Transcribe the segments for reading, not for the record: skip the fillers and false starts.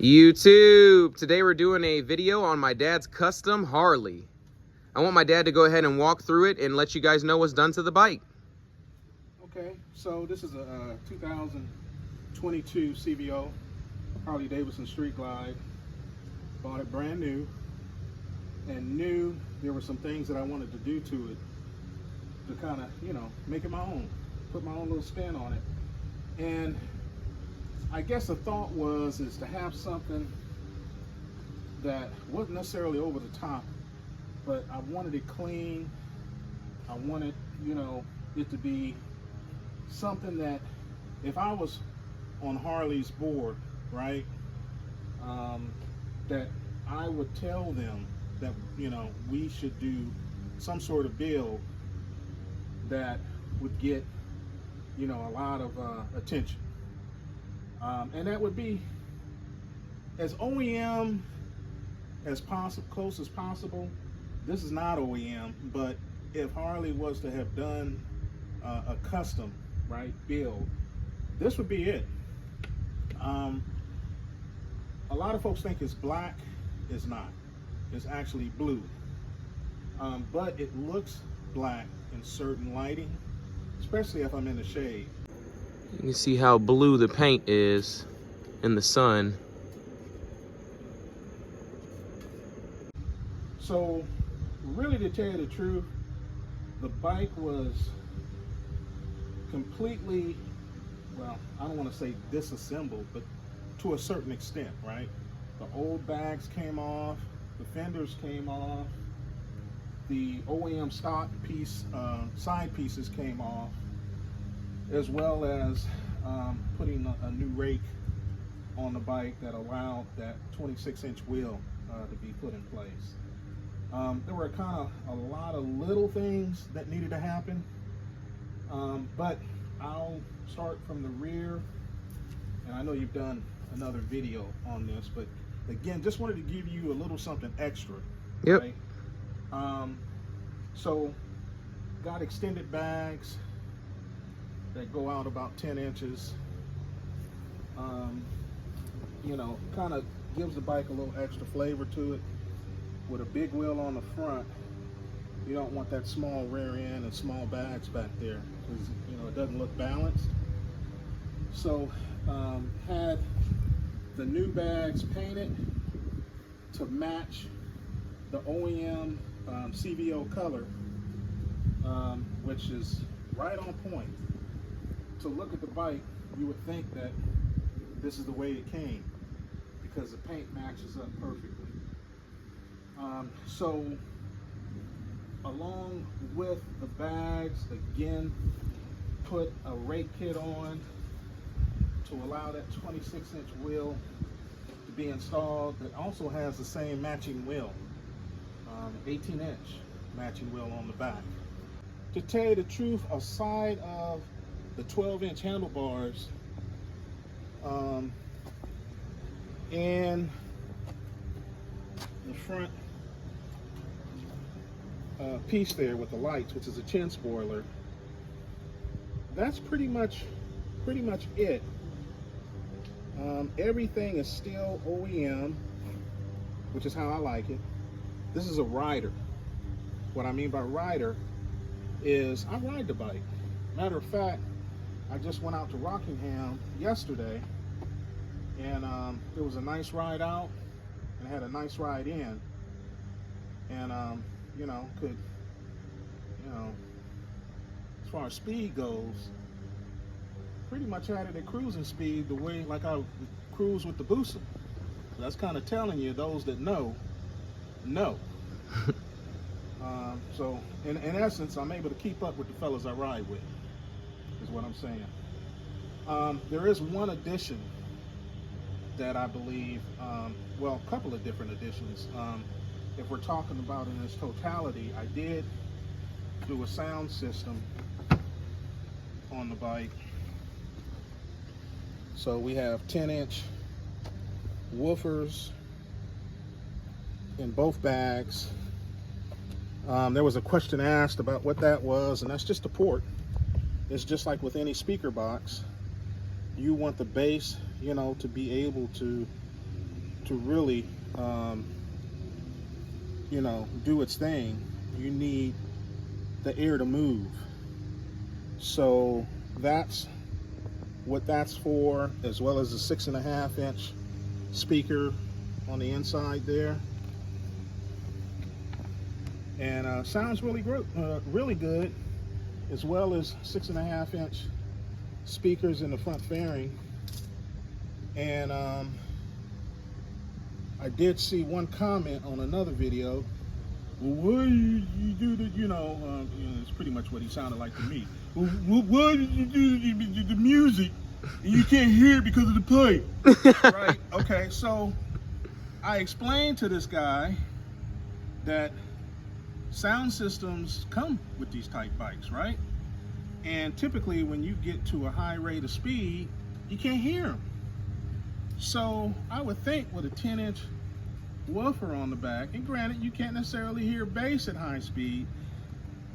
YouTube, today we're doing a video on my dad's custom Harley. I want my dad to go ahead and walk through it and let you guys know what's done to the bike. Okay, so this is a 2022 CVO Harley Davidson Street Glide. Bought it brand new and knew there were some things that I wanted to do to it to kind of, make it my own, put my own little spin on it. And I guess the thought is to have something that wasn't necessarily over the top, but I wanted it clean. I wanted, it to be something that if I was on Harley's board, right, that I would tell them that, we should do some sort of build that would get, a lot of attention. And that would be as OEM as possible, close as possible. This is not OEM, but if Harley was to have done a custom, right, build, this would be it. A lot of folks think it's black. It's not. It's actually blue. But it looks black in certain lighting, especially if I'm in the shade. You can see how blue the paint is in the sun. So really, to tell you the truth, the bike was completely, well, I don't want to say disassembled, but to a certain extent, right? The old bags came off, the fenders came off, the OEM stock piece, side pieces came off, as well as putting a new rake on the bike that allowed that 26-inch wheel to be put in place. There were kind of a lot of little things that needed to happen, but I'll start from the rear, and I know you've done another video on this, but again, just wanted to give you a little something extra. Yep. Right? So got extended bags that go out about 10 inches. Kind of gives the bike a little extra flavor to it. With a big wheel on the front, you don't want that small rear end and small bags back there because it doesn't look balanced. So had the new bags painted to match the OEM CVO color, which is right on point. To look at the bike, you would think that this is the way it came because the paint matches up perfectly. So along with the bags, again, put a rake kit on to allow that 26-inch wheel to be installed. It also has the same matching wheel, 18-inch matching wheel on the back. To tell you the truth, aside of the 12-inch handlebars and the front piece there with the lights, which is a chin spoiler, that's pretty much it. Everything is still OEM, which is how I like it. This is a rider. What I mean by rider is I ride the bike. Matter of fact, I just went out to Rockingham yesterday, and it was a nice ride out, and I had a nice ride in, and could, as far as speed goes, pretty much had it at cruising speed the way like I cruise with the Booster. So that's kind of telling you, those that know. So in essence, I'm able to keep up with the fellas I ride with, is what I'm saying. There is one addition that I believe, well, a couple of different additions. If we're talking about in its totality, I did do a sound system on the bike. So we have 10-inch woofers in both bags. There was a question asked about what that was, and that's just a port. It's just like with any speaker box. You want the bass, to be able to to really, you know, do its thing, you need the air to move. So that's what that's for, as well as the 6.5-inch speaker on the inside there. And sounds really good, as well as 6.5-inch speakers in the front fairing. And I did see one comment on another video. Well, why did you do the, you know, it's pretty much what he sounded like to me. Well, why did you do the music and you can't hear it because of the pipe? Right? Okay, so I explained to this guy that sound systems come with these type bikes, right? And typically when you get to a high rate of speed, you can't hear them. So I would think with a 10-inch woofer on the back, and granted you can't necessarily hear bass at high speed,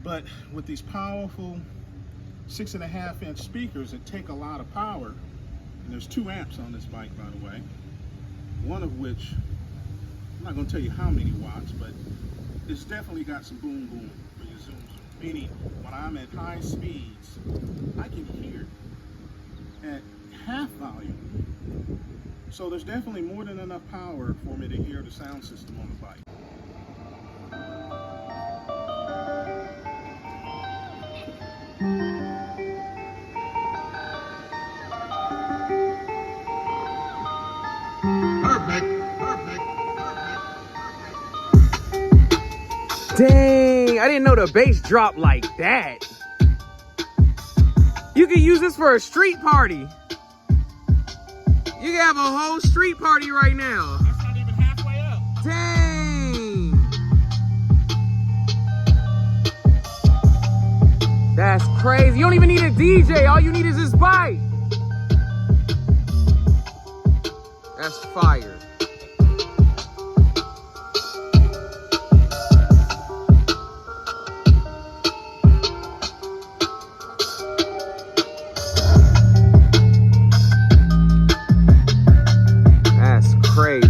but with these powerful 6.5-inch speakers that take a lot of power, and there's 2 amps on this bike, by the way, one of which, I'm not going to tell you how many watts, but it's definitely got some boom boom when you zoom. Meaning when I'm at high speeds, I can hear at half volume. So there's definitely more than enough power for me to hear the sound system on the bike. Dang, I didn't know the bass dropped like that. You could use this for a street party. You can have a whole street party right now. That's not even halfway up. Dang. That's crazy. You don't even need a DJ. All you need is this bike. That's fire. Crazy.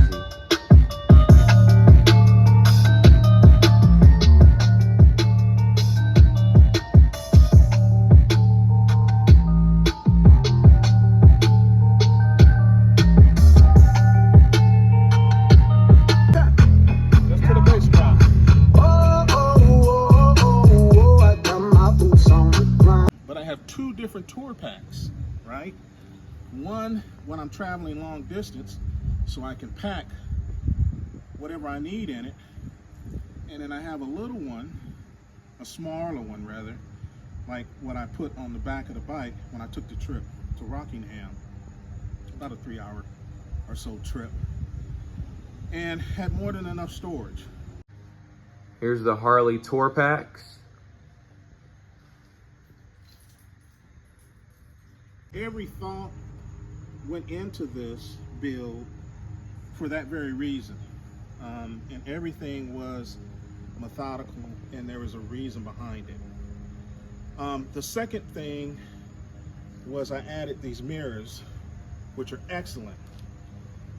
Let's put a bass drop. But I have 2 different tour packs, right? One when I'm traveling long distance, so I can pack whatever I need in it. And then I have a little one, a smaller one rather, like what I put on the back of the bike when I took the trip to Rockingham, about a 3-hour or so trip, and had more than enough storage. Here's the Harley tour packs. Every thought went into this build for that very reason, and everything was methodical, and there was a reason behind it. The second thing was I added these mirrors, which are excellent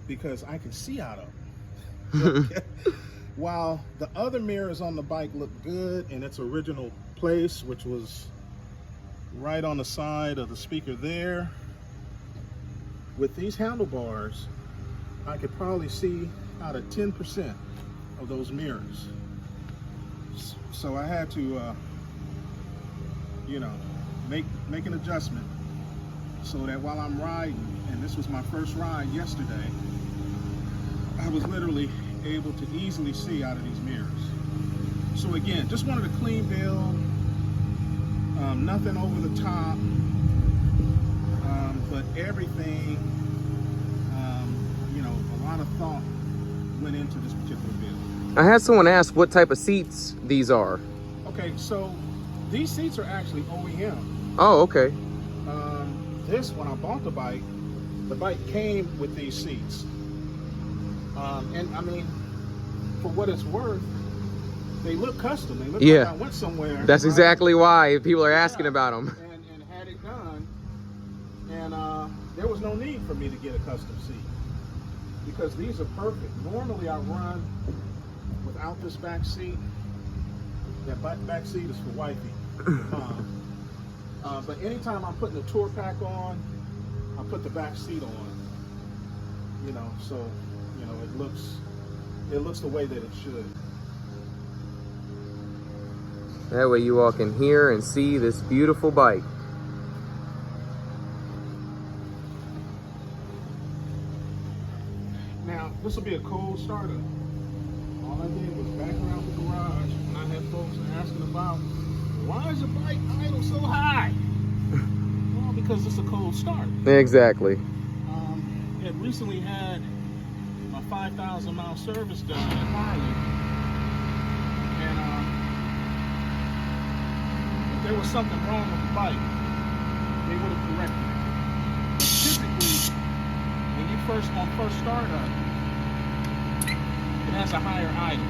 because I can see out of them. While the other mirrors on the bike look good in its original place, which was right on the side of the speaker there, with these handlebars, I could probably see out of 10% of those mirrors. So I had to, you know, make an adjustment so that while I'm riding, and this was my first ride yesterday, I was literally able to easily see out of these mirrors. So again, just wanted a clean build, nothing over the top, but everything, you know, a lot of thought went into this particular build. I had someone ask what type of seats these are. Okay, so these seats are actually OEM. Oh, okay. This, when I bought the bike came with these seats. And I mean, for what it's worth, they look custom. They look like I went somewhere. That's right? Exactly why people are asking about them. And had it done, and there was no need for me to get a custom seat because these are perfect. Normally I run without this back seat. That back seat is for wifey. But anytime I'm putting the tour pack on, I put the back seat on. You know, so you know it looks the way that it should. That way you all can hear and see this beautiful bike. Now, this will be a cold starter. All I did was back around the garage when I had folks asking about, why is the bike idle so high? Well, because it's a cold start. Exactly. It recently had my 5,000 mile service done at Harley. And if there was something wrong with the bike, they would have corrected it. Typically, when you first start up, it has a higher idle.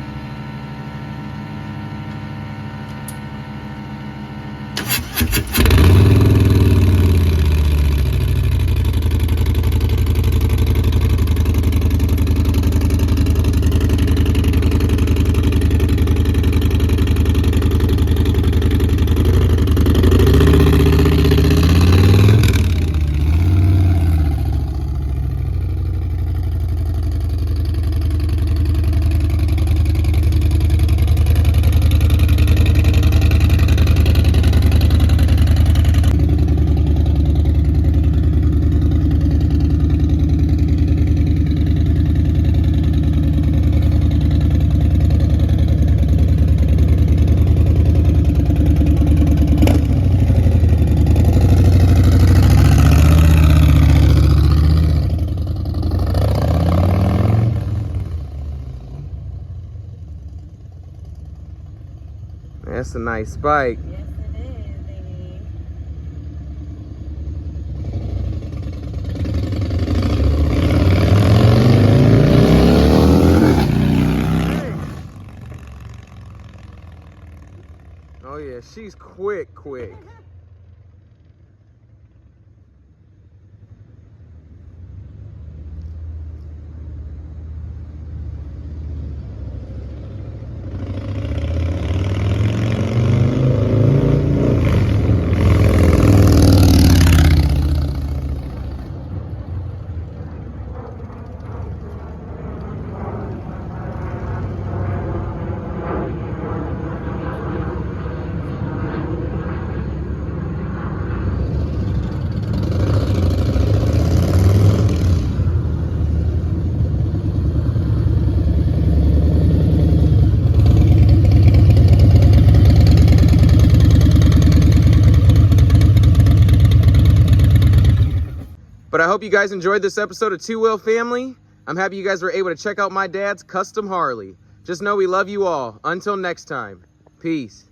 That's a nice bike. Yes, it is, baby. Oh yeah, she's quick. But I hope you guys enjoyed this episode of Two Wheel Family. I'm happy you guys were able to check out my dad's custom Harley. Just know we love you all. Until next time, peace.